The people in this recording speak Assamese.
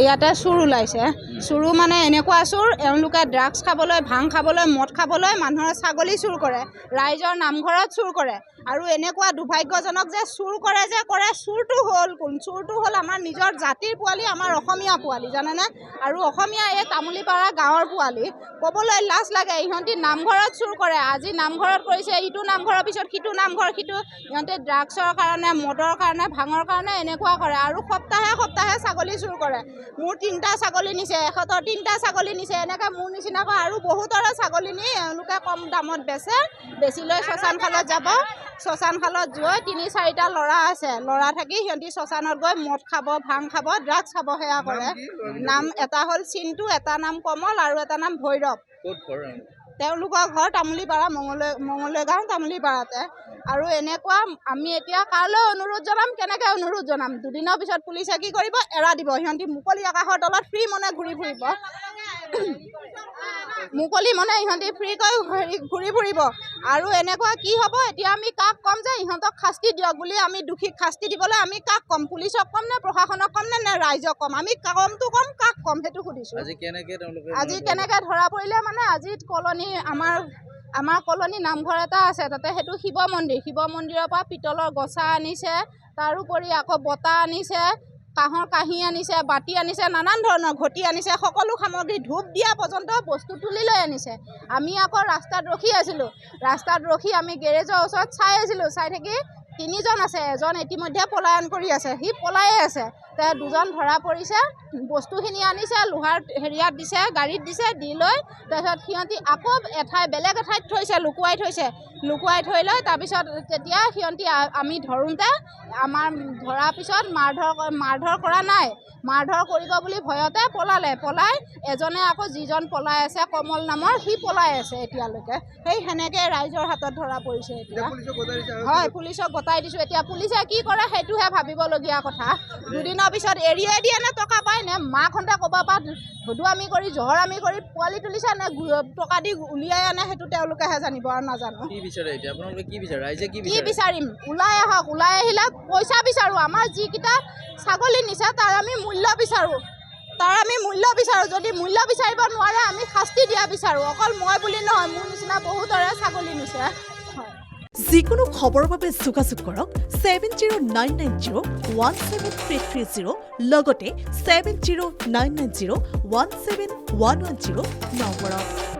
ইয়াতে চুৰ ওলাইছে। চুৰো মানে এনেকুৱা চুৰ, এওঁলোকে ড্ৰাগছ খাবলৈ, ভাং খাবলৈ, মদ খাবলৈ মানুহৰ ছাগলী চুৰ কৰে, ৰাইজৰ নামঘৰত চুৰ কৰে। আৰু এনেকুৱা দুৰ্ভাগ্যজনক যে চুৰ কৰে যে কৰে, চুৰটো হ'ল কোন? চুৰটো হ'ল আমাৰ নিজৰ জাতিৰ পোৱালি, আমাৰ অসমীয়া পোৱালি, জানেনে? আৰু অসমীয়া এই তামুলীপাৰা গাঁৱৰ পোৱালি। ক'বলৈ লাজ লাগে, ইহঁতি নামঘৰত চুৰ কৰে। আজি নামঘৰত কৰিছে, ইটো নামঘৰৰ পিছত সিটো নামঘৰ, সিটো ইহঁতে ড্ৰাগছৰ কাৰণে, মদৰ কাৰণে, ভাঙৰ কাৰণে এনেকুৱা কৰে। আৰু সপ্তাহে সপ্তাহে ছাগলী চুৰ কৰে। মোৰ 3টা ছাগলী নিছে, এখেতৰ 3টা ছাগলী নিছে, এনেকৈ মোৰ নিচিনাকৈ আৰু বহুতৰে ছাগলী নি এওঁলোকে কম দামত বেচি লৈ শ্মশানশালত যাব। শ্মশানশালত গৈ 3-4টা ল'ৰা আছে, ল'ৰা থাকি সিহঁতি শ্মশানত গৈ মদ খাব, ভাং খাব, ড্ৰাগছ খাব, সেয়া কৰে। নাম এটা হ'ল চিন্তু, এটা নাম কমল আৰু এটা নাম ভৈৰৱ। তেওঁলোকৰ ঘৰ তামুলীপাৰা, মঙলদৈ গাঁও তামুলীপাৰাতে। আৰু এনেকুৱা আমি এতিয়া কালৈ অনুৰোধ জনাম, কেনেকৈ অনুৰোধ জনাম? দুদিনৰ পিছত পুলিচে কি কৰিব? এৰা দিব। সিহঁতি মুকলি আকাশৰ তলত ফ্ৰী মনে ঘূৰি ফুৰিব, মুকলি মনে ইহঁতি ফ্ৰীকৈ ঘূৰি ফুৰিব। আৰু এনেকুৱা কি হ'ব? এতিয়া আমি কাক ক'ম যে ইহঁতক শাস্তি দিয়ক বুলি? আমি দোষীক শাস্তি দিবলৈ আমি কাক ক'ম? পুলিচক ক'ম নে প্ৰশাসনক ক'ম নে ৰাইজক ক'ম? আমি কমটো ক'ম, কাক ক'ম সেইটো সুধিছোঁ। আজি কেনেকৈ ধৰা পৰিলে মানে, আজি কলনী আমাৰ কলনী নামঘৰ এটা আছে, তাতে সেইটো শিৱ মন্দিৰ। শিৱ মন্দিৰৰ পৰা পিতলৰ গছা আনিছে, তাৰোপৰি আকৌ বটা আনিছে, কাঁহৰ কাঁহী আনিছে, বাতি আনিছে, নানান ধৰণৰ ঘটি আনিছে, সকলো সামগ্ৰী ধূপ দিয়া পৰ্যন্ত বস্তু তুলি লৈ আনিছে। আমি আকৌ ৰাস্তাত ৰখি আছিলোঁ, ৰাস্তাত ৰখি আমি গেৰেজৰ ওচৰত চাই আছিলোঁ। চাই থাকি 3জন আছে, এজন ইতিমধ্যে পলায়ন কৰি আছে, সি পলায়ে আছে। 2জন ধৰা পৰিছে, বস্তুখিনি আনিছে, লোহাৰ হেৰিয়াত দিছে, গাড়ীত দিছে, দি লৈ তাৰপিছত সিহঁতি আকৌ বেলেগ এঠাইত থৈছে, লুকুৱাই থৈ লৈ তাৰপিছত তেতিয়া সিহঁতি আমি ধৰোঁতে আমাৰ ধৰাৰ পিছত মাৰধৰ কৰা নাই, মাৰধৰ কৰিব বুলি ভয়তে পলাই এজনে আকৌ যিজন পলাই আছে কমল নামৰ, সি পলাই আছে এতিয়ালৈকে। সেই সেনেকৈ ৰাইজৰ হাতত ধৰা পৰিছে এতিয়া। হয়, পুলিচক গতাই দিছোঁ। এতিয়া পুলিচে কি কৰে সেইটোহে ভাবিবলগীয়া কথা। দুদিনৰ পিছত এৰিয়ে দিয়ে নে টকা পায়, নে মাকহঁতে ক'ৰবাৰ পৰা ধুদুৱামি কৰি জহৰামি কৰি পোৱালি তুলিছে, নে টকা দি উলিয়াই আনে, সেইটো তেওঁলোকেহে জানিব আৰু নাজানো। কি বিচাৰে এতিয়া আপোনালোকে? কি বিচাৰে? ৰাইজে কি বিচাৰিম? ওলাই আহক, ওলাই আহিলে পইচা বিচাৰোঁ। আমাৰ যিকেইটা ছাগলী নিছে তাৰ আমি মূল্য বিচাৰোঁ, যদি মূল্য বিচাৰিব নোৱাৰে আমি শাস্তি দিয়া বিচাৰোঁ। অকল মই বুলি নহয়, মোৰ নিচিনা বহুতৰে ছাগলী নিছে। যিকোনো খবৰৰ বাবে যোগাযোগ কৰক 7099017330 লগতে 7099017110 নম্বৰত।